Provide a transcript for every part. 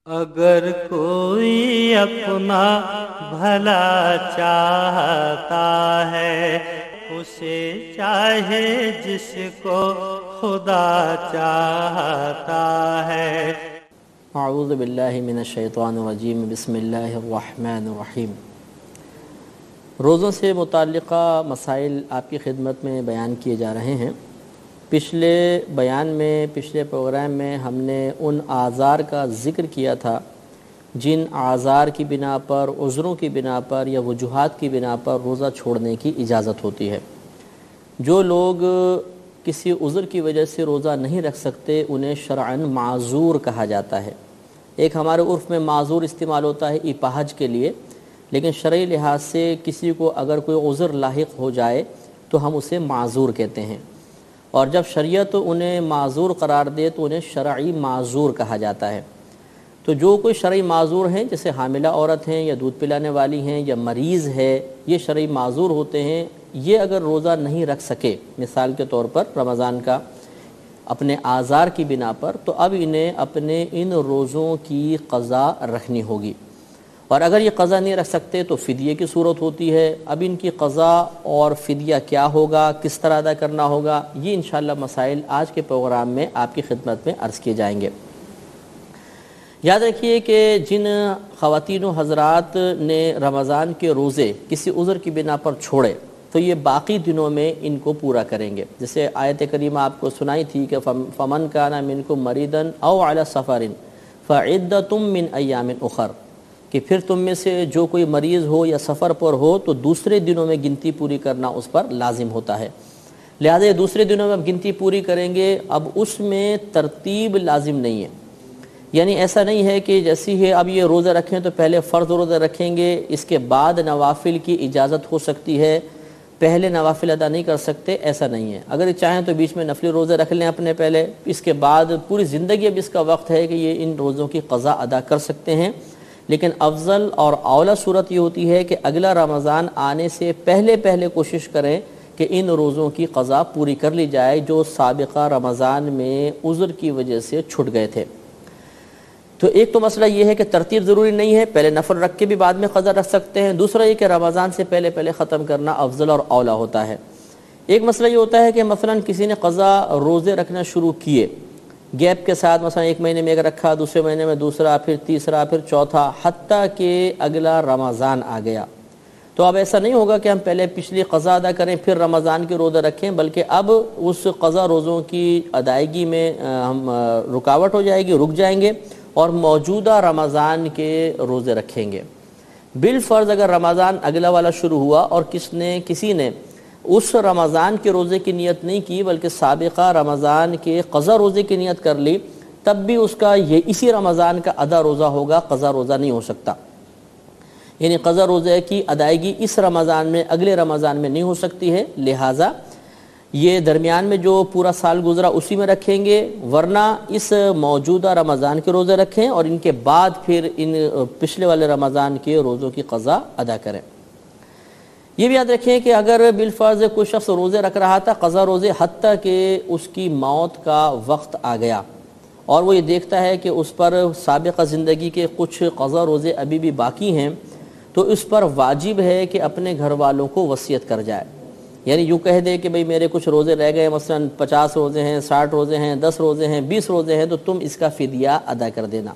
اگر کوئی اپنا بھلا چاہتا ہے اسے چاہے جس کو خدا چاہتا ہے۔ اعوذ باللہ من الشیطان الرجیم، بسم اللہ الرحمن الرحیم۔ روزوں سے متعلقہ مسائل آپ کی خدمت میں بیان کیے جا رہے ہیں۔ پچھلے بیان میں، پچھلے پروگرام میں ہم نے ان اعذار کا ذکر کیا تھا جن اعذار کی بنا پر، عذروں کی بنا پر یا وجوہات کی بنا پر روزہ چھوڑنے کی اجازت ہوتی ہے۔ جو لوگ کسی عذر کی وجہ سے روزہ نہیں رکھ سکتے انہیں شرعاً معذور کہا جاتا ہے۔ ایک ہمارے عرف میں معذور استعمال ہوتا ہے اپاہج کے لیے، لیکن شرعی لحاظ سے کسی کو اگر کوئی عذر لاحق ہو جائے تو ہم اسے معذور کہتے ہیں، اور جب شریعت انہیں معذور قرار دے تو انہیں شرعی معذور کہا جاتا ہے۔ تو جو کوئی شرعی معذور ہیں، جیسے حاملہ عورت ہیں یا دودھ پلانے والی ہیں یا مریض ہے، یہ شرعی معذور ہوتے ہیں۔ یہ اگر روزہ نہیں رکھ سکے، مثال کے طور پر رمضان کا، اپنے اعذار کی بنا پر، تو اب انہیں اپنے ان روزوں کی قضا رکھنی ہوگی، اور اگر یہ قضا نہیں رکھ سکتے تو فدیے کی صورت ہوتی ہے۔ اب ان کی قضا اور فدیہ کیا ہوگا، کس طرح ادا کرنا ہوگا، یہ انشاءاللہ مسائل آج کے پروگرام میں آپ کی خدمت میں عرض کیے جائیں گے۔ یاد رکھیے کہ جن خواتین و حضرات نے رمضان کے روزے کسی عذر کی بنا پر چھوڑے تو یہ باقی دنوں میں ان کو پورا کریں گے۔ جیسے آیت کریمہ آپ کو سنائی تھی کہ فَمَنْ كَانَ مِنْكُمْ مَرِيضًا أَوْ عَلَى سَفَرٍ فَعِدَّةٌ مِّنْ أَيَّامٍ أُخَرَ، کہ پھر تم میں سے جو کوئی مریض ہو یا سفر پر ہو تو دوسرے دنوں میں گنتی پوری کرنا اس پر لازم ہوتا ہے۔ لہذا یہ دوسرے دنوں میں اب گنتی پوری کریں گے، اب اس میں ترتیب لازم نہیں ہے، یعنی ایسا نہیں ہے کہ جیسی ہے اب یہ روزہ رکھیں تو پہلے فرض روزہ رکھیں گے، اس کے بعد نوافل کی اجازت ہو سکتی ہے، پہلے نوافل ادا نہیں کر سکتے، ایسا نہیں ہے۔ اگر چاہیں تو بیچ میں نفلی روزے رکھ لیں اپنے پہلے، اس کے بعد پوری زندگی اب اس کا وقت ہے کہ یہ ان روزوں کی قضا ادا کر سکتے ہیں، لیکن افضل اور اولا صورت یہ ہوتی ہے کہ اگلا رمضان آنے سے پہلے کوشش کریں کہ ان روزوں کی قضا پوری کر لی جائے جو سابقہ رمضان میں عذر کی وجہ سے چھٹ گئے تھے۔ تو ایک تو مسئلہ یہ ہے کہ ترتیب ضروری نہیں ہے، پہلے نفل رکھ کے بھی بعد میں قضا رکھ سکتے ہیں۔ دوسرا یہ کہ رمضان سے پہلے ختم کرنا افضل اور اولا ہوتا ہے۔ ایک مسئلہ یہ ہوتا ہے کہ مثلا کسی نے قضا روزے رکھنا شروع کیے گیپ کے ساتھ، مثلا ایک مہینے میں ایک رکھا، دوسرے مہینے میں دوسرا، پھر تیسرا، پھر چوتھا، حتیٰ کہ اگلا رمضان آ گیا، تو اب ایسا نہیں ہوگا کہ ہم پہلے پچھلی قضا ادا کریں پھر رمضان کے روزہ رکھیں، بلکہ اب اس قضا روزوں کی ادائیگی میں ہم رکاوٹ ہو جائے گی، رک جائیں گے اور موجودہ رمضان کے روزے رکھیں گے۔ بالفرض اگر رمضان اگلا والا شروع ہوا اور کسی نے اس رمضان کے روزے کی نیت نہیں کی بلکہ سابقہ رمضان کے قضا روزے کی نیت کر لی، تب بھی اس کا یہ اسی رمضان کا ادا روزہ ہوگا، قضا روزہ نہیں ہو سکتا۔ یعنی قضا روزے کی ادائیگی اس رمضان میں اگلے رمضان میں نہیں ہو سکتی ہے، لہٰذا یہ درمیان میں جو پورا سال گزرا اسی میں رکھیں گے، ورنہ اس موجودہ رمضان کے روزے رکھیں اور ان کے بعد پھر ان پچھلے والے رمضان کے روزوں کی قضا ادا کریں۔ یہ بھی یاد رکھیں کہ اگر بالفرض کوئی شخص روزے رکھ رہا تھا قضا روزے، حتیٰ کہ اس کی موت کا وقت آ گیا اور وہ یہ دیکھتا ہے کہ اس پر سابقہ زندگی کے کچھ قضا روزے ابھی بھی باقی ہیں، تو اس پر واجب ہے کہ اپنے گھر والوں کو وصیت کر جائے، یعنی یوں کہہ دے کہ بھئی میرے کچھ روزے رہ گئے، مثلا 50 روزے ہیں، 60 روزے ہیں، 10 روزے ہیں، 20 روزے ہیں، تو تم اس کا فدیہ ادا کر دینا۔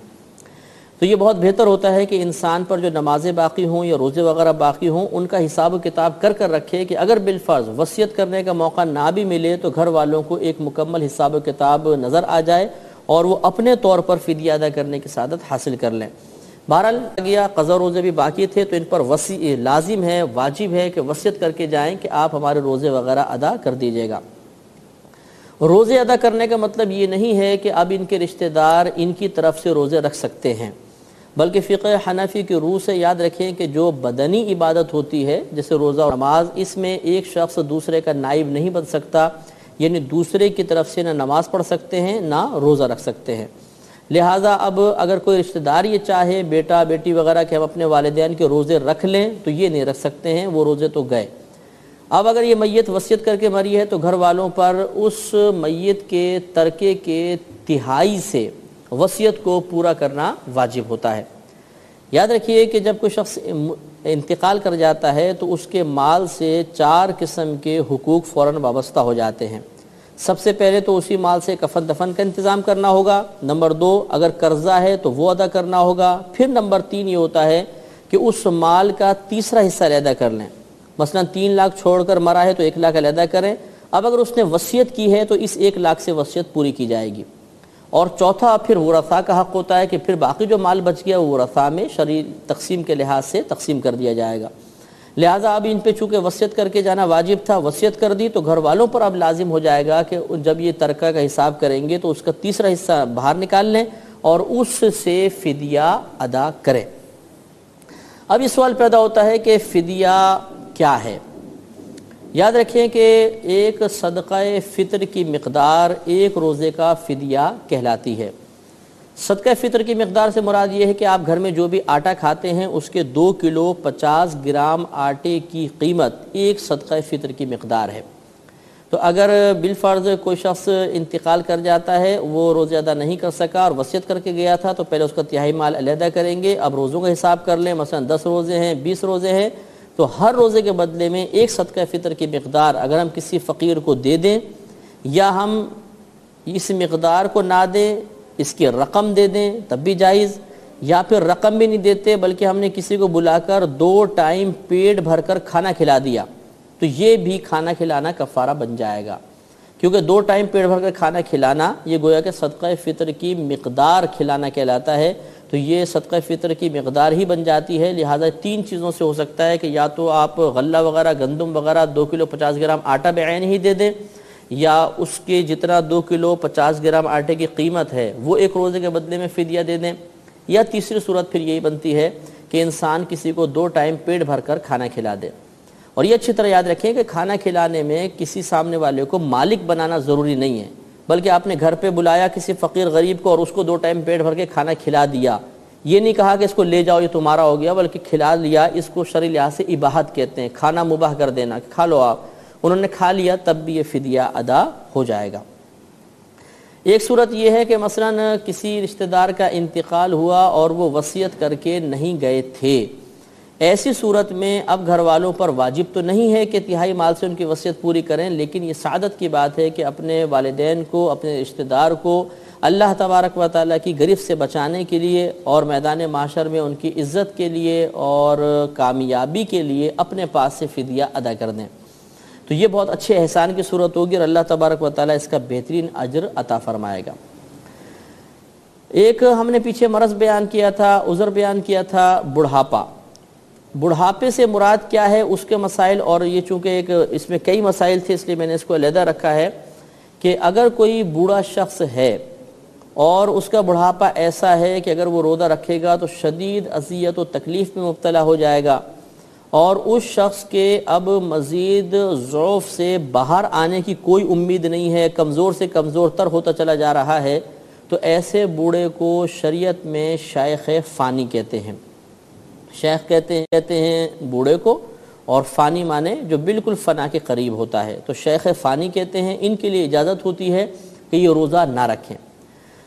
تو یہ بہت بہتر ہوتا ہے کہ انسان پر جو نمازیں باقی ہوں یا روزے وغیرہ باقی ہوں ان کا حساب و کتاب کر رکھے کہ اگر بالفرض وصیت کرنے کا موقع نہ بھی ملے تو گھر والوں کو ایک مکمل حساب و کتاب نظر آ جائے اور وہ اپنے طور پر فدیہ ادا کرنے کی سعادت حاصل کر لیں۔ بہرحال گیا قضا روزے بھی باقی تھے تو ان پر لازم ہے، واجب ہے کہ وصیت کر کے جائیں کہ آپ ہمارے روزے وغیرہ ادا کر دیجیے گا۔ روزے ادا کرنے کا مطلب یہ نہیں ہے کہ اب ان کے رشتہ دار ان کی طرف سے روزے رکھ سکتے ہیں، بلکہ فقہ حنفی کی روح سے یاد رکھیں کہ جو بدنی عبادت ہوتی ہے جیسے روزہ اور نماز، اس میں ایک شخص دوسرے کا نائب نہیں بن سکتا، یعنی دوسرے کی طرف سے نہ نماز پڑھ سکتے ہیں نہ روزہ رکھ سکتے ہیں۔ لہٰذا اب اگر کوئی رشتہ دار یہ چاہے، بیٹا بیٹی وغیرہ کہ ہم اپنے والدین کے روزے رکھ لیں تو یہ نہیں رکھ سکتے ہیں، وہ روزے تو گئے۔ اب اگر یہ میت وصیت کر کے مری ہے تو گھر والوں پر اس میت کے ترکے کے تہائی سے وصیت کو پورا کرنا واجب ہوتا ہے۔ یاد رکھیے کہ جب کوئی شخص انتقال کر جاتا ہے تو اس کے مال سے 4 قسم کے حقوق فوراً وابستہ ہو جاتے ہیں۔ سب سے پہلے تو اسی مال سے کفن دفن کا انتظام کرنا ہوگا، نمبر 2 اگر قرضہ ہے تو وہ ادا کرنا ہوگا، پھر نمبر 3 یہ ہوتا ہے کہ اس مال کا تیسرا حصہ علیحدہ کر لیں۔ مثلا 3 لاکھ چھوڑ کر مرا ہے تو 1 لاکھ علیحدہ کریں۔ اب اگر اس نے وصیت کی ہے تو اس 1 لاکھ سے وصیت پوری کی جائے گی۔ اور چوتھا پھر ورثاء کا حق ہوتا ہے کہ پھر باقی جو مال بچ گیا وہ ورثاء میں شرعی تقسیم کے لحاظ سے تقسیم کر دیا جائے گا۔ لہٰذا اب ان پہ چونکہ وصیت کر کے جانا واجب تھا، وصیت کر دی تو گھر والوں پر اب لازم ہو جائے گا کہ جب یہ ترکہ کا حساب کریں گے تو اس کا تیسرا حصہ باہر نکال لیں اور اس سے فدیہ ادا کریں۔ اب یہ سوال پیدا ہوتا ہے کہ فدیہ کیا ہے؟ یاد رکھیں کہ ایک صدقہ فطر کی مقدار 1 روزے کا فدیہ کہلاتی ہے۔ صدقہ فطر کی مقدار سے مراد یہ ہے کہ آپ گھر میں جو بھی آٹا کھاتے ہیں اس کے 2 کلو 50 گرام آٹے کی قیمت ایک صدقہ فطر کی مقدار ہے۔ تو اگر بالفرض کوئی شخص انتقال کر جاتا ہے، وہ روزے ادا نہیں کر سکا اور وصیت کر کے گیا تھا، تو پہلے اس کا تہائی مال علیحدہ کریں گے۔ اب روزوں کا حساب کر لیں، مثلا 10 روزے ہیں، 20 روزے ہیں، تو ہر روزے کے بدلے میں ایک صدقہ فطر کی مقدار اگر ہم کسی فقیر کو دے دیں یا ہم اس مقدار کو نہ دیں، اس کی رقم دے دیں تب بھی جائز، یا پھر رقم بھی نہیں دیتے بلکہ ہم نے کسی کو بلا کر 2 ٹائم پیٹ بھر کر کھانا کھلا دیا، تو یہ بھی کھانا کھلانا کفارہ بن جائے گا، کیونکہ 2 ٹائم پیٹ بھر کر کھانا کھلانا یہ گویا کہ صدقہ فطر کی مقدار کھلانا کہلاتا ہے، تو یہ صدقہ فطر کی مقدار ہی بن جاتی ہے۔ لہٰذا 3 چیزوں سے ہو سکتا ہے کہ یا تو آپ غلہ وغیرہ گندم وغیرہ 2 کلو 50 گرام آٹا بعین ہی دے دیں، یا اس کے جتنا 2 کلو 50 گرام آٹے کی قیمت ہے وہ 1 روزے کے بدلے میں فدیہ دے دیں، یا تیسری صورت پھر یہی بنتی ہے کہ انسان کسی کو 2 ٹائم پیٹ بھر کر کھانا کھلا دے۔ اور یہ اچھی طرح یاد رکھیں کہ کھانا کھلانے میں کسی سامنے والے کو مالک بنانا ضروری نہیں ہے، بلکہ آپ نے گھر پہ بلایا کسی فقیر غریب کو اور اس کو 2 ٹائم پیٹ بھر کے کھانا کھلا دیا، یہ نہیں کہا کہ اس کو لے جاؤ یہ تمہارا ہو گیا، بلکہ کھلا لیا، اس کو شرعی لحاظ سے اباحت کہتے ہیں، کھانا مباح کر دینا، کھا لو آپ، انہوں نے کھا لیا تب بھی یہ فدیہ ادا ہو جائے گا۔ ایک صورت یہ ہے کہ مثلا کسی رشتہ دار کا انتقال ہوا اور وہ وصیت کر کے نہیں گئے تھے، ایسی صورت میں اب گھر والوں پر واجب تو نہیں ہے کہ تہائی مال سے ان کی وصیت پوری کریں، لیکن یہ سعادت کی بات ہے کہ اپنے والدین کو، اپنے رشتہ دار کو اللہ تبارک و تعالیٰ کی گرفت سے بچانے کے لیے اور میدان محشر میں ان کی عزت کے لیے اور کامیابی کے لیے اپنے پاس سے فدیہ ادا کر دیں، تو یہ بہت اچھے احسان کی صورت ہوگی اور اللہ تبارک و تعالیٰ اس کا بہترین اجر عطا فرمائے گا۔ ایک ہم نے پیچھے مرض بیان کیا تھا، عذر بیان کیا تھا، بڑھاپا۔ بڑھاپے سے مراد کیا ہے، اس کے مسائل، اور یہ چونکہ اس میں کئی مسائل تھے اس لیے میں نے اس کو علیحدہ رکھا ہے کہ اگر کوئی بوڑھا شخص ہے اور اس کا بڑھاپا ایسا ہے کہ اگر وہ روزہ رکھے گا تو شدید اذیت و تکلیف میں مبتلا ہو جائے گا اور اس شخص کے اب مزید ضعف سے باہر آنے کی کوئی امید نہیں ہے، کمزور سے کمزور تر ہوتا چلا جا رہا ہے، تو ایسے بوڑھے کو شریعت میں شیخ فانی کہتے ہیں۔ شیخ کہتے ہیں بوڑھے کو، اور فانی مانے جو بالکل فنا کے قریب ہوتا ہے، تو شیخ فانی کہتے ہیں۔ ان کے لیے اجازت ہوتی ہے کہ یہ روزہ نہ رکھیں۔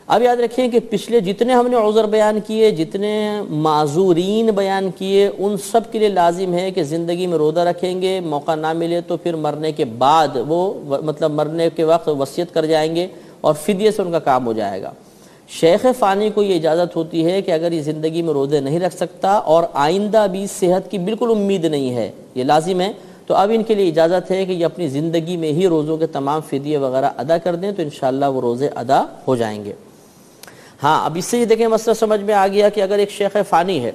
اب یاد رکھیں کہ پچھلے جتنے ہم نے عذر بیان کیے، جتنے معذورین بیان کیے، ان سب کے لیے لازم ہے کہ زندگی میں روزہ رکھیں گے، موقع نہ ملے تو پھر مرنے کے بعد وہ مرنے کے وقت وصیت کر جائیں گے اور فدیے سے ان کا کام ہو جائے گا۔ شیخ فانی کو یہ اجازت ہوتی ہے کہ اگر یہ زندگی میں روزے نہیں رکھ سکتا اور آئندہ بھی صحت کی بالکل امید نہیں ہے، یہ لازم ہے، تو اب ان کے لیے اجازت ہے کہ یہ اپنی زندگی میں ہی روزوں کے تمام فدیے وغیرہ ادا کر دیں، تو انشاءاللہ وہ روزے ادا ہو جائیں گے۔ ہاں، اب اس سے یہ دیکھیں مسئلہ سمجھ میں آ گیا کہ اگر ایک شیخ فانی ہے،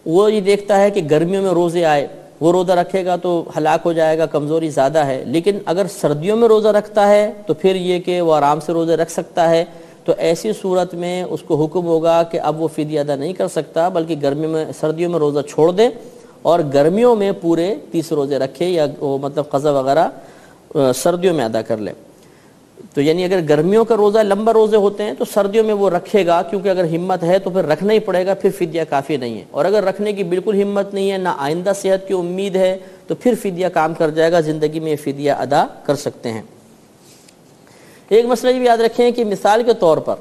وہ یہ دیکھتا ہے کہ گرمیوں میں روزے آئے، وہ روزہ رکھے گا تو ہلاک ہو جائے گا، کمزوری زیادہ ہے، لیکن اگر سردیوں میں روزہ رکھتا ہے تو پھر یہ کہ وہ آرام سے روزے رکھ سکتا ہے، تو ایسی صورت میں اس کو حکم ہوگا کہ اب وہ فدیہ ادا نہیں کر سکتا، بلکہ سردیوں میں روزہ چھوڑ دے اور گرمیوں میں پورے 30 روزے رکھے، یا وہ قضا وغیرہ سردیوں میں ادا کر لے۔ تو یعنی اگر گرمیوں کا روزہ لمبا روزے ہوتے ہیں تو سردیوں میں وہ رکھے گا، کیونکہ اگر ہمت ہے تو پھر رکھنا ہی پڑے گا، پھر فدیہ کافی نہیں ہے، اور اگر رکھنے کی بالکل ہمت نہیں ہے، نہ آئندہ صحت کی امید ہے، تو پھر فدیہ کام کر جائے گا، زندگی میں فدیہ ادا کر سکتے ہیں۔ ایک مسئلہ یہ بھی یاد رکھیں کہ مثال کے طور پر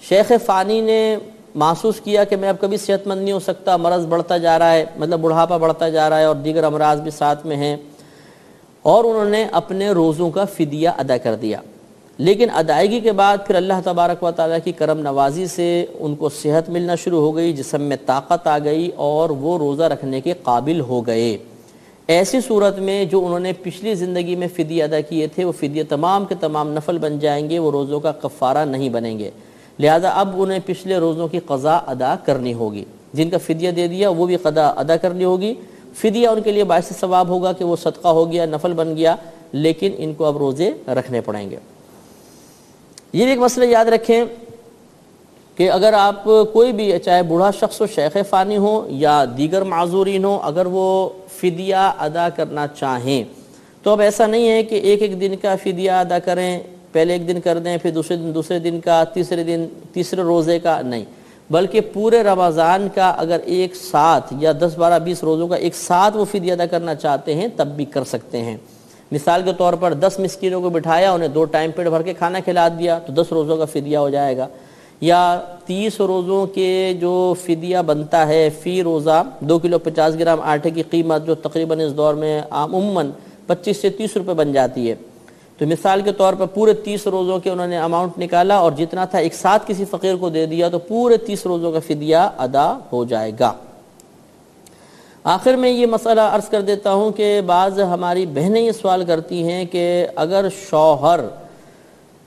شیخ فانی نے محسوس کیا کہ میں اب کبھی صحت مند نہیں ہو سکتا، مرض بڑھتا جا رہا ہے، مطلب بڑھاپا بڑھتا جا رہا ہے اور دیگر امراض بھی ساتھ میں ہیں، اور انہوں نے اپنے روزوں کا فدیہ ادا کر دیا۔ لیکن ادائیگی کے بعد پھر اللہ تبارک و تعالیٰ کی کرم نوازی سے ان کو صحت ملنا شروع ہو گئی، جسم میں طاقت آ گئی اور وہ روزہ رکھنے کے قابل ہو گئے۔ ایسی صورت میں جو انہوں نے پچھلی زندگی میں فدیہ ادا کیے تھے وہ فدیہ تمام کے تمام نفل بن جائیں گے، وہ روزوں کا کفارہ نہیں بنیں گے، لہذا اب انہیں پچھلے روزوں کی قضا ادا کرنی ہوگی۔ جن کا فدیہ دے دیا وہ بھی قضا ادا کرنی ہوگی۔ فدیہ ان کے لیے باعث ثواب ہوگا کہ وہ صدقہ ہو گیا، نفل بن گیا، لیکن ان کو اب روزے رکھنے پڑیں گے۔ یہ بھی ایک مسئلہ یاد رکھیں کہ اگر آپ کوئی بھی چاہے بوڑھا شخص ہو، شیخ فانی ہو یا دیگر معذورین ہو، اگر وہ فدیہ ادا کرنا چاہیں تو اب ایسا نہیں ہے کہ ایک ایک دن کا فدیہ ادا کریں، پہلے ایک دن کر دیں، پھر دوسرے دن کا، تیسرے روزے کا، نہیں، بلکہ پورے رمضان کا اگر ایک ساتھ یا 10 12 20 روزوں کا ایک ساتھ وہ فدیہ ادا کرنا چاہتے ہیں تب بھی کر سکتے ہیں۔ مثال کے طور پر 10 مسکینوں کو بٹھایا، انہیں 2 ٹائم پیٹ بھر کے کھانا کھلا دیا تو 10 روزوں کا فدیہ ہو جائے گا، یا 30 روزوں کے جو فدیہ بنتا ہے فی روزہ 2 کلو 50 گرام آٹے کی قیمت جو تقریباً اس دور میں عموماً 25 سے 30 روپے بن جاتی ہے، تو مثال کے طور پر پورے 30 روزوں کے انہوں نے اماؤنٹ نکالا اور جتنا تھا ایک ساتھ کسی فقیر کو دے دیا تو پورے 30 روزوں کا فدیہ ادا ہو جائے گا۔ آخر میں یہ مسئلہ عرض کر دیتا ہوں کہ بعض ہماری بہنیں یہ سوال کرتی ہیں کہ اگر شوہر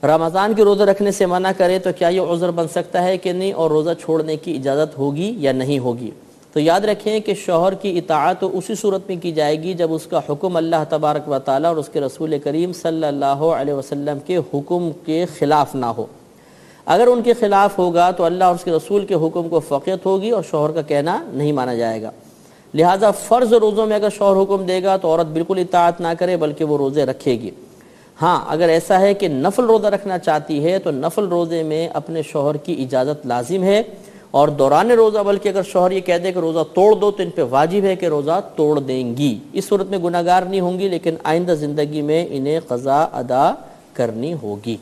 رمضان کے روزہ رکھنے سے منع کرے تو کیا یہ عذر بن سکتا ہے کہ نہیں، اور روزہ چھوڑنے کی اجازت ہوگی یا نہیں ہوگی؟ تو یاد رکھیں کہ شوہر کی اطاعت اسی صورت میں کی جائے گی جب اس کا حکم اللہ تبارک و تعالیٰ اور اس کے رسول کریم صلی اللہ علیہ وسلم کے حکم کے خلاف نہ ہو۔ اگر ان کے خلاف ہوگا تو اللہ اور اس کے رسول کے حکم کو فوقیت ہوگی اور شوہر کا کہنا نہیں مانا جائے گا۔ لہٰذا فرض روزوں میں اگر شوہر حکم دے گا تو عورت بالکل اطاعت نہ کرے بلکہ وہ روزے رکھے گی۔ ہاں اگر ایسا ہے کہ نفل روزہ رکھنا چاہتی ہے تو نفل روزے میں اپنے شوہر کی اجازت لازم ہے، اور دوران روزہ بلکہ اگر شوہر یہ کہہ دے کہ روزہ توڑ دو تو ان پہ واجب ہے کہ روزہ توڑ دیں گی۔ اس صورت میں گناہ گار نہیں ہوں گی، لیکن آئندہ زندگی میں انہیں قضا ادا کرنی ہوگی۔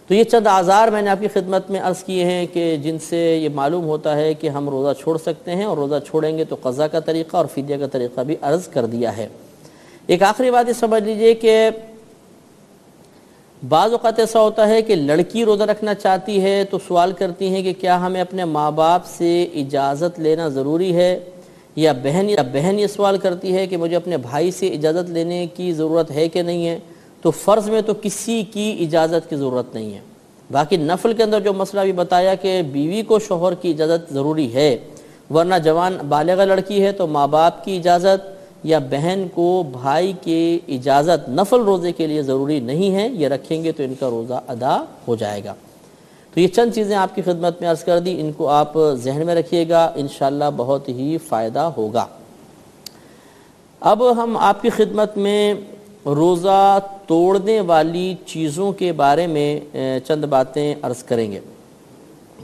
تو یہ چند اعذار میں نے آپ کی خدمت میں عرض کیے ہیں کہ جن سے یہ معلوم ہوتا ہے کہ ہم روزہ چھوڑ سکتے ہیں، اور روزہ چھوڑیں گے تو قضا کا طریقہ اور فدیہ کا طریقہ بھی عرض کر دیا ہے۔ ایک آخری بات یہ سمجھ لیجئے کہ بعض اوقات ایسا ہوتا ہے کہ لڑکی روزہ رکھنا چاہتی ہے تو سوال کرتی ہیں کہ کیا ہمیں اپنے ماں باپ سے اجازت لینا ضروری ہے، یا بہن یہ سوال کرتی ہے کہ مجھے اپنے بھائی سے اجازت لینے کی ضرورت ہے کہ نہیں ہے۔ تو فرض میں تو کسی کی اجازت کی ضرورت نہیں ہے، باقی نفل کے اندر جو مسئلہ بھی بتایا کہ بیوی کو شوہر کی اجازت ضروری ہے، ورنہ جوان بالغہ لڑکی ہے تو ماں باپ کی اجازت یا بہن کو بھائی کی اجازت نفل روزے کے لیے ضروری نہیں ہے، یہ رکھیں گے تو ان کا روزہ ادا ہو جائے گا۔ تو یہ چند چیزیں آپ کی خدمت میں عرض کر دی، ان کو آپ ذہن میں رکھیے گا، انشاءاللہ بہت ہی فائدہ ہوگا۔ اب ہم آپ کی خدمت میں روزہ توڑنے والی چیزوں کے بارے میں چند باتیں عرض کریں گے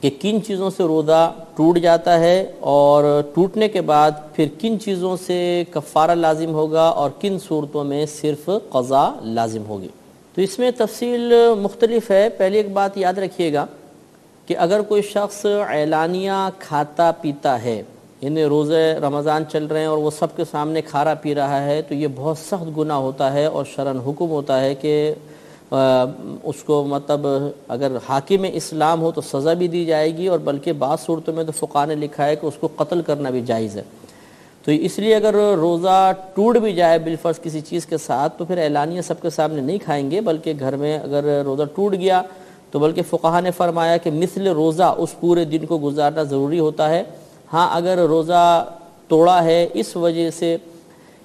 کہ کن چیزوں سے روزہ ٹوٹ جاتا ہے، اور ٹوٹنے کے بعد پھر کن چیزوں سے کفارہ لازم ہوگا اور کن صورتوں میں صرف قضا لازم ہوگی۔ تو اس میں تفصیل مختلف ہے۔ پہلی ایک بات یاد رکھیے گا کہ اگر کوئی شخص اعلانیہ کھاتا پیتا ہے، یعنی روزے رمضان چل رہے ہیں اور وہ سب کے سامنے کھا رہا پی رہا ہے، تو یہ بہت سخت گناہ ہوتا ہے، اور شرعاً حکم ہوتا ہے کہ اس کو مطلب اگر حاکم اسلام ہو تو سزا بھی دی جائے گی، اور بلکہ بعض صورتوں میں تو فقہاء نے لکھا ہے کہ اس کو قتل کرنا بھی جائز ہے۔ تو اس لیے اگر روزہ ٹوٹ بھی جائے بالفرض کسی چیز کے ساتھ تو پھر اعلانیہ سب کے سامنے نہیں کھائیں گے، بلکہ گھر میں اگر روزہ ٹوٹ گیا تو بلکہ فقہاء نے فرمایا کہ مثل روزہ اس پورے دن کو گزارنا ضروری ہوتا ہے۔ ہاں اگر روزہ توڑا ہے اس وجہ سے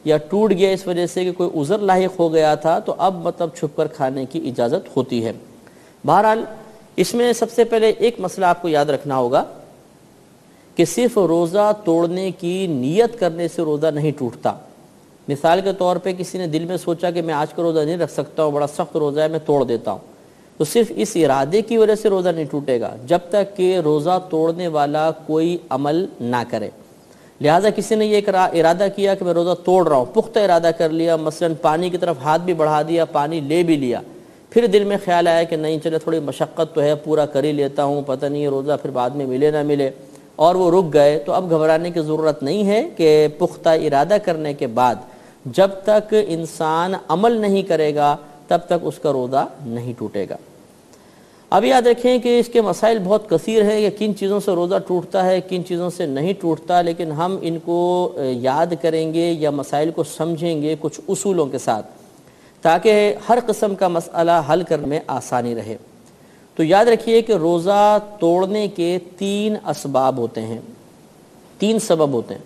یا ٹوٹ گیا اس وجہ سے کہ کوئی عذر لاحق ہو گیا تھا تو اب مطلب چھپ کر کھانے کی اجازت ہوتی ہے۔ بہرحال اس میں سب سے پہلے ایک مسئلہ آپ کو یاد رکھنا ہوگا کہ صرف روزہ توڑنے کی نیت کرنے سے روزہ نہیں ٹوٹتا۔ مثال کے طور پہ کسی نے دل میں سوچا کہ میں آج کا روزہ نہیں رکھ سکتا ہوں، بڑا سخت روزہ ہے، میں توڑ دیتا ہوں، تو صرف اس ارادے کی وجہ سے روزہ نہیں ٹوٹے گا جب تک کہ روزہ توڑنے والا کوئی عمل نہ کرے۔ لہٰذا کسی نے یہ ارادہ کیا کہ میں روزہ توڑ رہا ہوں، پختہ ارادہ کر لیا، مثلا پانی کی طرف ہاتھ بھی بڑھا دیا، پانی لے بھی لیا، پھر دل میں خیال آیا کہ نہیں چلے تھوڑی مشقت تو ہے، پورا کر ہی لیتا ہوں، پتہ نہیں یہ روزہ پھر بعد میں ملے نہ ملے، اور وہ رک گئے، تو اب گھبرانے کی ضرورت نہیں ہے کہ پختہ ارادہ کرنے کے بعد جب تک انسان عمل نہیں کرے گا تب تک اس کا روزہ نہیں ٹوٹے گا۔ اب یاد رکھیں کہ اس کے مسائل بہت کثیر ہیں کہ کن چیزوں سے روزہ ٹوٹتا ہے، کن چیزوں سے نہیں ٹوٹتا، لیکن ہم ان کو یاد کریں گے یا مسائل کو سمجھیں گے کچھ اصولوں کے ساتھ تاکہ ہر قسم کا مسئلہ حل کرنے میں آسانی رہے۔ تو یاد رکھیے کہ روزہ توڑنے کے 3 اسباب ہوتے ہیں، 3 سبب ہوتے ہیں۔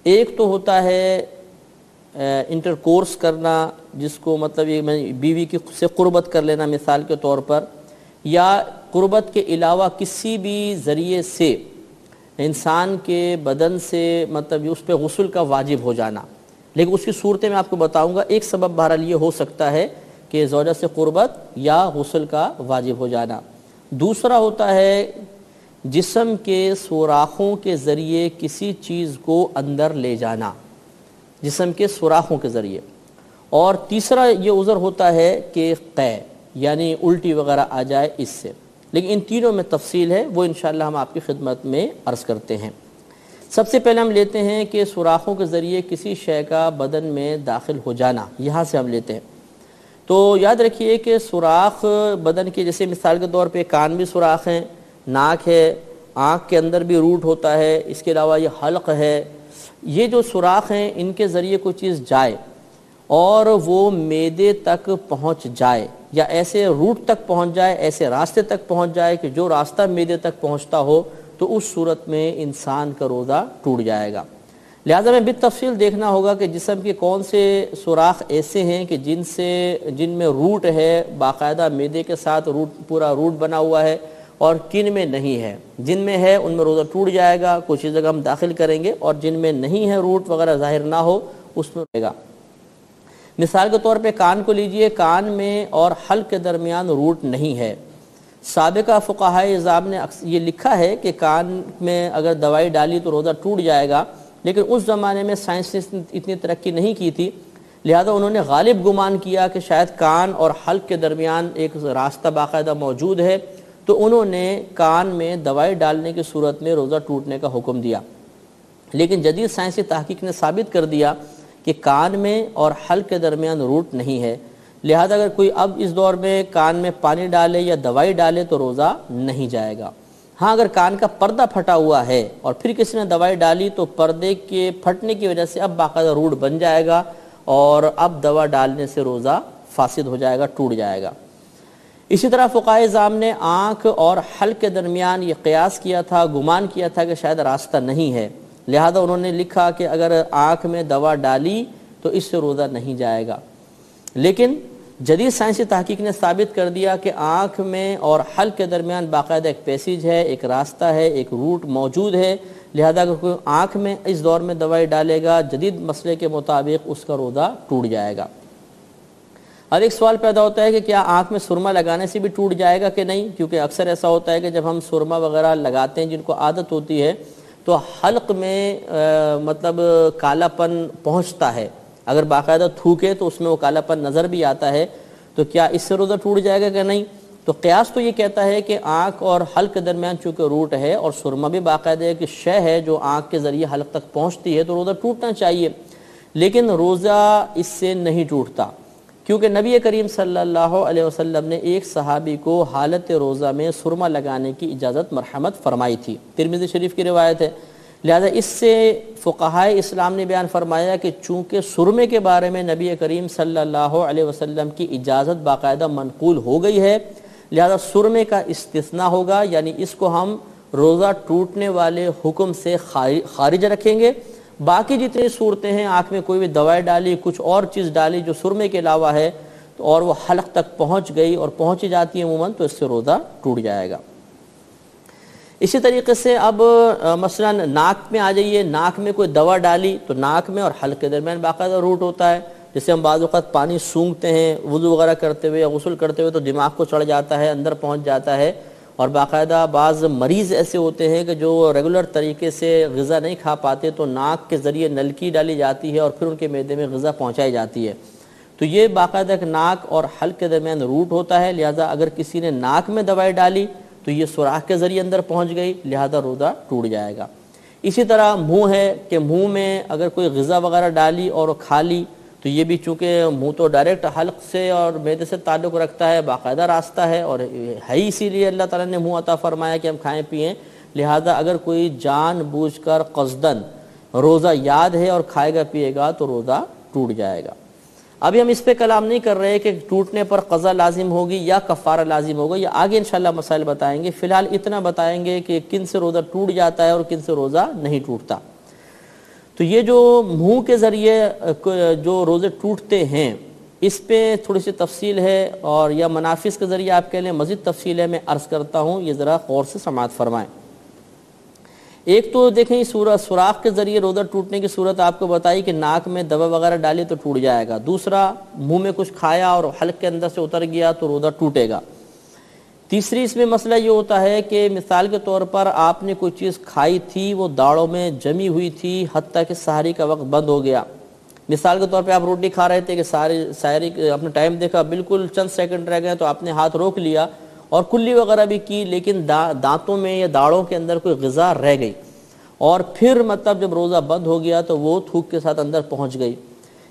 ایک تو ہوتا ہے انٹر کورس کرنا، جس کو مطلب یہ بیوی سے قربت کر لینا مثال کے طور پر، یا قربت کے علاوہ کسی بھی ذریعے سے انسان کے بدن سے مطلب اس پہ غسل کا واجب ہو جانا، لیکن اس کی صورتیں میں آپ کو بتاؤں گا۔ ایک سبب بہرحال یہ ہو سکتا ہے کہ زوجہ سے قربت یا غسل کا واجب ہو جانا۔ دوسرا ہوتا ہے جسم کے سوراخوں کے ذریعے کسی چیز کو اندر لے جانا، جسم کے سوراخوں کے ذریعے۔ اور تیسرا یہ عذر ہوتا ہے کہ قے، یعنی الٹی وغیرہ آ جائے اس سے، لیکن ان تینوں میں تفصیل ہے، وہ انشاءاللہ ہم آپ کی خدمت میں عرض کرتے ہیں۔ سب سے پہلے ہم لیتے ہیں کہ سوراخوں کے ذریعے کسی شے کا بدن میں داخل ہو جانا، یہاں سے ہم لیتے ہیں۔ تو یاد رکھیے کہ سوراخ بدن کے، جیسے مثال کے طور پہ کان بھی سوراخ ہیں، ناک ہے، آنکھ کے اندر بھی روٹ ہوتا ہے، اس کے علاوہ یہ حلق ہے، یہ جو سوراخ ہیں ان کے ذریعے کوئی چیز جائے اور وہ معدے تک پہنچ جائے یا ایسے روٹ تک پہنچ جائے، ایسے راستے تک پہنچ جائے کہ جو راستہ معدے تک پہنچتا ہو، تو اس صورت میں انسان کا روزہ ٹوٹ جائے گا۔ لہٰذا میں بالتفصیل دیکھنا ہوگا کہ جسم کے کون سے سوراخ ایسے ہیں کہ جن میں روٹ ہے، باقاعدہ معدے کے ساتھ پورا روٹ بنا ہوا ہے، اور کن میں نہیں ہے۔ جن میں ہے ان میں روزہ ٹوٹ جائے گا، کچھ جگہ ہم داخل کریں گے، اور جن میں نہیں ہے، روٹ وغیرہ ظاہر نہ ہو، اس میں رہے گا۔ مثال کے طور پہ کان کو لیجئے، کان میں اور حلق کے درمیان روٹ نہیں ہے۔ سابقہ فقہائے اعظام نے یہ لکھا ہے کہ کان میں اگر دوائی ڈالی تو روزہ ٹوٹ جائے گا، لیکن اس زمانے میں سائنس نے اتنی ترقی نہیں کی تھی، لہذا انہوں نے غالب گمان کیا کہ شاید کان اور حلق کے درمیان ایک راستہ باقاعدہ موجود ہے، تو انہوں نے کان میں دوائی ڈالنے کی صورت میں روزہ ٹوٹنے کا حکم دیا۔ لیکن جدید سائنسی تحقیق نے ثابت کر دیا کہ کان میں اور حلق کے درمیان روٹ نہیں ہے، لہذا اگر کوئی اب اس دور میں کان میں پانی ڈالے یا دوائی ڈالے تو روزہ نہیں جائے گا۔ ہاں اگر کان کا پردہ پھٹا ہوا ہے اور پھر کسی نے دوائی ڈالی تو پردے کے پھٹنے کی وجہ سے اب باقاعدہ روٹ بن جائے گا، اور اب دوا ڈالنے سے روزہ فاسد ہو جائے گا، ٹوٹ جائے گا۔ اسی طرح فقہائے اعظام نے آنکھ اور حلق کے درمیان یہ قیاس کیا تھا، گمان کیا تھا کہ شاید راستہ نہیں ہے، لہذا انہوں نے لکھا کہ اگر آنکھ میں دوا ڈالی تو اس سے روزہ نہیں جائے گا۔ لیکن جدید سائنسی تحقیق نے ثابت کر دیا کہ آنکھ میں اور حلق کے درمیان باقاعدہ ایک پیسیج ہے، ایک راستہ ہے، ایک روٹ موجود ہے، لہذا اگر کوئی آنکھ میں اس دور میں دوائی ڈالے گا جدید مسئلے کے مطابق اس کا روزہ ٹوٹ جائے گا۔ اور ایک سوال پیدا ہوتا ہے کہ کیا آنکھ میں سرما لگانے سے بھی ٹوٹ جائے گا کہ نہیں، کیونکہ اکثر ایسا ہوتا ہے کہ جب ہم سرما وغیرہ لگاتے ہیں جن کو عادت ہوتی ہے تو حلق میں مطلب کالا پن پہنچتا ہے، اگر باقاعدہ تھوکے تو اس میں وہ کالا پن نظر بھی آتا ہے، تو کیا اس سے روزہ ٹوٹ جائے گا کہ نہیں؟ تو قیاس تو یہ کہتا ہے کہ آنکھ اور حلق کے درمیان چونکہ روٹ ہے اور سرما بھی باقاعدہ ایک شے ہے جو آنکھ کے ذریعے حلق تک پہنچتی ہے، تو روزہ ٹوٹنا چاہیے، لیکن روزہ اس سے نہیں ٹوٹتا، کیونکہ نبی کریم صلی اللہ علیہ وسلم نے ایک صحابی کو حالت روزہ میں سرما لگانے کی اجازت مرحمت فرمائی تھی، ترمذی شریف کی روایت ہے۔ لہذا اس سے فقہائے اسلام نے بیان فرمایا کہ چونکہ سرمے کے بارے میں نبی کریم صلی اللہ علیہ وسلم کی اجازت باقاعدہ منقول ہو گئی ہے، لہذا سرمے کا استثناء ہوگا، یعنی اس کو ہم روزہ ٹوٹنے والے حکم سے خارج رکھیں گے۔ باقی جتنی صورتیں ہیں، آنکھ میں کوئی بھی دوائی ڈالی، کچھ اور چیز ڈالی جو سرمے کے علاوہ ہے تو اور وہ حلق تک پہنچ گئی اور پہنچی جاتی ہے عموماً، تو اس سے روزہ ٹوٹ جائے گا۔ اسی طریقے سے اب مثلا ناک میں آ جائیے، ناک میں کوئی دوا ڈالی تو ناک میں اور حلق کے درمیان باقاعدہ روٹ ہوتا ہے، جیسے ہم بعض اوقات پانی سونگھتے ہیں وضو وغیرہ کرتے ہوئے یا غسل کرتے ہوئے تو دماغ کو چڑھ جاتا ہے، اندر پہنچ جاتا ہے، اور باقاعدہ بعض مریض ایسے ہوتے ہیں کہ جو ریگولر طریقے سے غذا نہیں کھا پاتے تو ناک کے ذریعے نلکی ڈالی جاتی ہے اور پھر ان کے معدے میں غذا پہنچائی جاتی ہے، تو یہ باقاعدہ ایک ناک اور حلق کے درمیان روٹ ہوتا ہے، لہذا اگر کسی نے ناک میں دوائی ڈالی تو یہ سوراخ کے ذریعے اندر پہنچ گئی، لہذا روزہ ٹوٹ جائے گا۔ اسی طرح منہ ہے کہ منہ میں اگر کوئی غذا وغیرہ ڈالی اور کھا لی تو یہ بھی چونکہ منہ تو ڈائریکٹ حلق سے اور معدے سے تعلق رکھتا ہے، باقاعدہ راستہ ہے اور ہے اسی لیے اللہ تعالیٰ نے منہ عطا فرمایا کہ ہم کھائیں پئیں، لہذا اگر کوئی جان بوجھ کر قصدن روزہ یاد ہے اور کھائے گا پیے گا تو روزہ ٹوٹ جائے گا۔ ابھی ہم اس پہ کلام نہیں کر رہے کہ ٹوٹنے پر قضا لازم ہوگی یا کفارہ لازم ہوگا، یہ آگے انشاءاللہ مسائل بتائیں گے۔ فی الحال اتنا بتائیں گے کہ کن سے روزہ ٹوٹ جاتا ہے اور کن سے روزہ نہیں ٹوٹتا۔ تو یہ جو منہ کے ذریعے جو روزے ٹوٹتے ہیں اس پہ تھوڑی سی تفصیل ہے، اور یا منافذ کے ذریعے آپ کہہ لیں مزید تفصیل ہے، میں عرض کرتا ہوں، یہ ذرا غور سے سماعت فرمائیں۔ ایک تو دیکھیں سوراخ کے ذریعے روزہ ٹوٹنے کی صورت آپ کو بتائی کہ ناک میں دوا وغیرہ ڈالی تو ٹوٹ جائے گا، دوسرا منہ میں کچھ کھایا اور حلق کے اندر سے اتر گیا تو روزہ ٹوٹے گا، تیسری اس میں مسئلہ یہ ہوتا ہے کہ مثال کے طور پر آپ نے کوئی چیز کھائی تھی، وہ داڑھوں میں جمی ہوئی تھی حتیٰ کہ سحری کا وقت بند ہو گیا۔ مثال کے طور پہ آپ روٹی کھا رہے تھے کہ سحری اپنے ٹائم دیکھا، بالکل چند سیکنڈ رہ گئے تو آپ نے ہاتھ روک لیا اور کلی وغیرہ بھی کی، لیکن دانتوں میں یا داڑھوں کے اندر کوئی غذا رہ گئی، اور پھر مطلب جب روزہ بند ہو گیا تو وہ تھوک کے ساتھ اندر پہنچ گئی،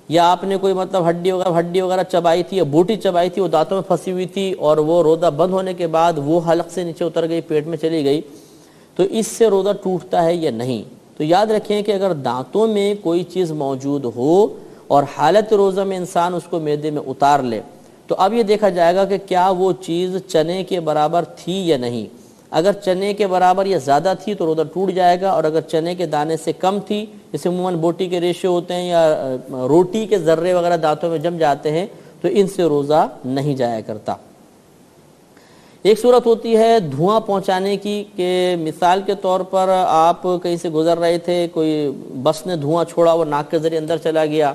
یا آپ نے کوئی مطلب ہڈی وغیرہ چبائی تھی یا بوٹی چبائی تھی، وہ دانتوں میں پھنسی ہوئی تھی اور وہ روزہ بند ہونے کے بعد وہ حلق سے نیچے اتر گئی، پیٹ میں چلی گئی، تو اس سے روزہ ٹوٹتا ہے یا نہیں؟ تو یاد رکھیں کہ اگر دانتوں میں کوئی چیز موجود ہو اور حالت روزہ میں انسان اس کو معدے میں اتار لے تو اب یہ دیکھا جائے گا کہ کیا وہ چیز چنے کے برابر تھی یا نہیں۔ اگر چنے کے برابر یا زیادہ تھی تو روزہ ٹوٹ جائے گا، اور اگر چنے کے دانے سے کم تھی، جیسے عموماً بوٹی کے ریشے ہوتے ہیں یا روٹی کے ذرے وغیرہ دانتوں میں جم جاتے ہیں تو ان سے روزہ نہیں جایا کرتا۔ ایک صورت ہوتی ہے دھواں پہنچانے کی، کہ مثال کے طور پر آپ کہیں سے گزر رہے تھے، کوئی بس نے دھواں چھوڑا، وہ ناک کے ذریعے اندر چلا گیا،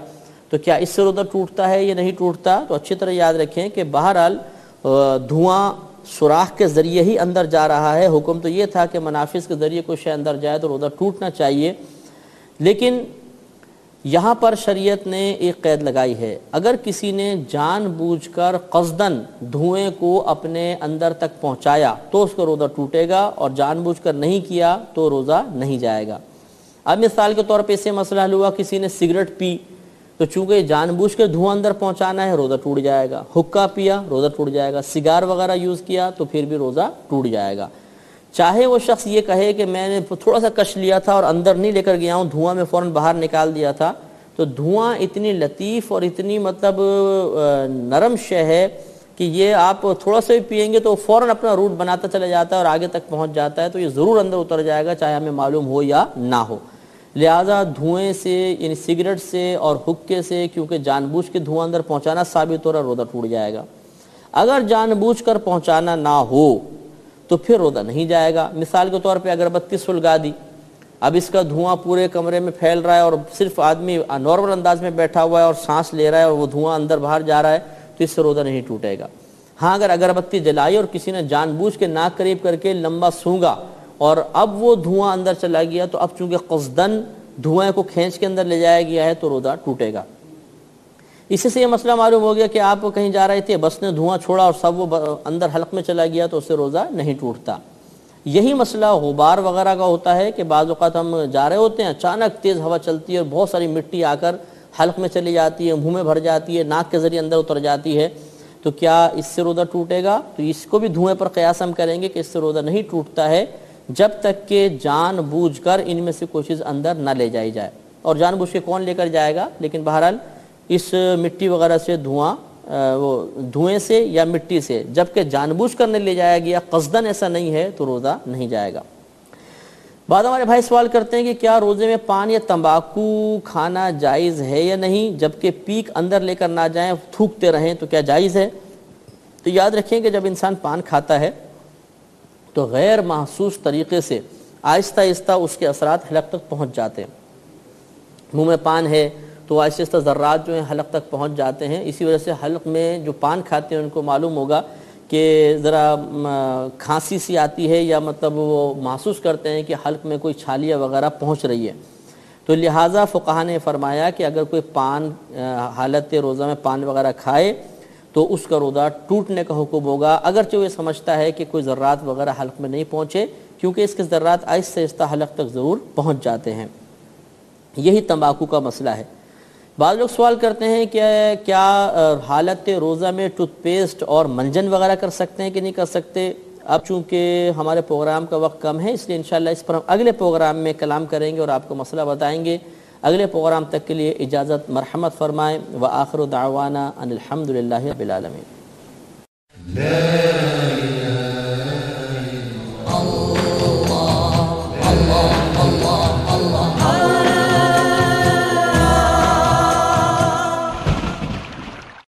تو کیا اس سے روزہ ٹوٹتا ہے یا نہیں ٹوٹتا؟ تو اچھی طرح یاد رکھیں کہ بہرحال دھواں سوراخ کے ذریعے ہی اندر جا رہا ہے، حکم تو یہ تھا کہ منافذ کے ذریعے کوئی شے اندر جائے تو روزہ ٹوٹنا چاہیے، لیکن یہاں پر شریعت نے ایک قید لگائی ہے، اگر کسی نے جان بوجھ کر قصدن دھوئیں کو اپنے اندر تک پہنچایا تو اس کا روزہ ٹوٹے گا، اور جان بوجھ کر نہیں کیا تو روزہ نہیں جائے گا۔ اب مثال کے طور پہ اسے مسئلہ حل ہوا، کسی نے سگریٹ پی تو چونکہ جان بوجھ کر دھواں اندر پہنچانا ہے روزہ ٹوٹ جائے گا، حقہ پیا روزہ ٹوٹ جائے گا، سگار وغیرہ یوز کیا تو پھر بھی روزہ ٹوٹ جائے گا۔ چاہے وہ شخص یہ کہے کہ میں نے تھوڑا سا کش لیا تھا اور اندر نہیں لے کر گیا ہوں، دھواں میں فوراً باہر نکال دیا تھا، تو دھواں اتنی لطیف اور اتنی مطلب نرم شے ہے کہ یہ آپ تھوڑا سا بھی پئیں گے تو فوراً اپنا روٹ بناتا چلا جاتا ہے اور آگے تک پہنچ جاتا ہے، تو یہ ضرور اندر اتر جائے گا چاہے ہمیں معلوم ہو یا نہ ہو۔ لہٰذا دھوئیں سے یعنی سگریٹ سے اور حقے سے کیونکہ جان بوجھ کے دھواں اندر پہنچانا ثابت ہو رہا، روزہ ٹوٹ جائے گا۔ اگر جان بوجھ کر پہنچانا نہ ہو تو پھر روزہ نہیں جائے گا۔ مثال کے طور پہ اگربتی سلگا دی، اب اس کا دھواں پورے کمرے میں پھیل رہا ہے اور صرف آدمی نارمل انداز میں بیٹھا ہوا ہے اور سانس لے رہا ہے اور وہ دھواں اندر باہر جا رہا ہے تو اس سے روزہ نہیں ٹوٹے گا۔ ہاں اگر اگربتی جلائی اور کسی نے جان بوجھ کے ناک قریب کر کے لمبا سونگا اور اب وہ دھواں اندر چلا گیا تو اب چونکہ قصدن دھوئیں کو کھینچ کے اندر لے جایا گیا ہے تو روزہ ٹوٹے گا۔ اسی سے یہ مسئلہ معلوم ہو گیا کہ آپ کہیں جا رہے تھے، بس نے دھواں چھوڑا اور سب وہ اندر حلق میں چلا گیا تو اس سے روزہ نہیں ٹوٹتا۔ یہی مسئلہ غبار وغیرہ کا ہوتا ہے کہ بعض اوقات ہم جا رہے ہوتے ہیں، اچانک تیز ہوا چلتی ہے اور بہت ساری مٹی آ کر حلق میں چلی جاتی ہے، منہ میں بھر جاتی ہے، ناک کے ذریعے اندر اتر جاتی ہے، تو کیا اس سے روزہ ٹوٹے گا؟ تو اس کو بھی دھوئیں پر قیاس ہم کریں گے کہ اس سے روزہ نہیں ٹوٹتا ہے جب تک کہ جان بوجھ کر ان میں سے کوئی چیز اندر نہ لے جائی جائے، اور جان بوجھ کے کون لے کر جائے گا؟ لیکن بہرحال اس مٹی وغیرہ سے دھوئیں سے یا مٹی سے جبکہ جان بوجھ کر نہیں لے جایا گیا، قصدن ایسا نہیں ہے تو روزہ نہیں جائے گا۔ بعض ہمارے بھائی سوال کرتے ہیں کہ کیا روزے میں پان یا تمباکو کھانا جائز ہے یا نہیں، جبکہ پیک اندر لے کر نہ جائیں، تھوکتے رہیں تو کیا جائز ہے؟ تو یاد رکھیں کہ جب انسان پان کھاتا ہے تو غیر محسوس طریقے سے آہستہ آہستہ اس کے اثرات حلق تک پہنچ جاتے ہیں۔ منہ میں پان ہے تو آہستہ آہستہ ذرات جو ہیں حلق تک پہنچ جاتے ہیں، اسی وجہ سے حلق میں جو پان کھاتے ہیں ان کو معلوم ہوگا کہ ذرا کھانسی سی آتی ہے یا مطلب وہ محسوس کرتے ہیں کہ حلق میں کوئی چھالیاں وغیرہ پہنچ رہی ہے، تو تو لہٰذا فقہا نے فرمایا کہ اگر کوئی پان حالت روزہ میں پان وغیرہ کھائے تو اس کا روزہ ٹوٹنے کا حکم ہوگا، اگرچہ وہ سمجھتا ہے کہ کوئی ذرات وغیرہ حلق میں نہیں پہنچے، کیونکہ اس کے ذرات آہستہ آہستہ حلق تک ضرور پہنچ جاتے ہیں۔ یہی تمباکو کا مسئلہ ہے۔ بعض لوگ سوال کرتے ہیں کہ کیا حالت روزہ میں ٹوتھ پیسٹ اور منجن وغیرہ کر سکتے ہیں کہ نہیں کر سکتے؟ اب چونکہ ہمارے پروگرام کا وقت کم ہے، اس لیے انشاءاللہ اس پر ہم اگلے پروگرام میں کلام کریں گے اور آپ کو مسئلہ بتائیں گے۔ اگلے پروگرام تک کے لیے اجازت مرحمت فرمائیں۔ وآخر دعوانا ان الحمدللہ رب العالمین۔